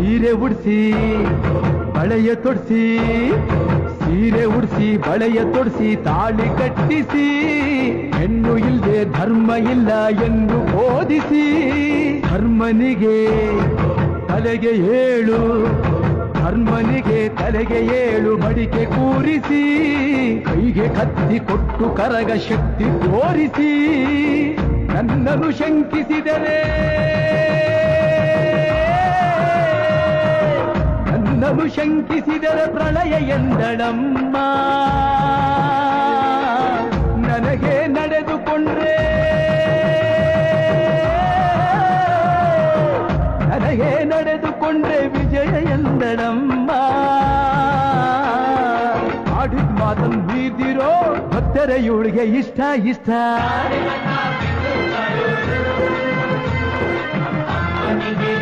ಸೀರೆ ಉಡಿಸಿ ಬಳೆಯ ತೊಡಿಸಿ, ಸೀರೆ ಉಡಿಸಿ ಬಳೆಯ ತೊಡಿಸಿ ತಾಳಿ ಕಟ್ಟಿಸಿ, ಹೆಣ್ಣು ಇಲ್ಲದೆ ಧರ್ಮ ಇಲ್ಲ ಎಂದು ಬೋಧಿಸಿ, ಧರ್ಮನಿಗೆ ತಲೆಗೆ ಏಳು, ಧರ್ಮನಿಗೆ ತಲೆಗೆ ಏಳು ಮಡಿಕೆ ಕೂರಿಸಿ, ಕೈಗೆ ಕತ್ತಿ ಕೊಟ್ಟು ಕರಗ ಶಕ್ತಿ ತೋರಿಸಿ, ನನ್ನನ್ನು ಶಂಕಿಸಿದರೆ, ನನ್ನನ್ನು ಶಂಕಿಸಿದರೆ ಪ್ರಳಯ ಎಂದಳಮ್ಮ, ನನಗೆ ನಡೆದುಕೊಂಡ್ರೆ, ನನಗೆ ನಡೆದುಕೊಂಡ್ರೆ ವಿಜಯ ಎಂದಳಮ್ಮ. ಆಡಿದ ಮಾತನ್ನು ಮೀರಿದಿರೋ ಭಕ್ತರೆ ಇವಳಿಗೆ ಇಷ್ಟ ಇಷ್ಟ. ಅಮ್ಮನಿಗೆ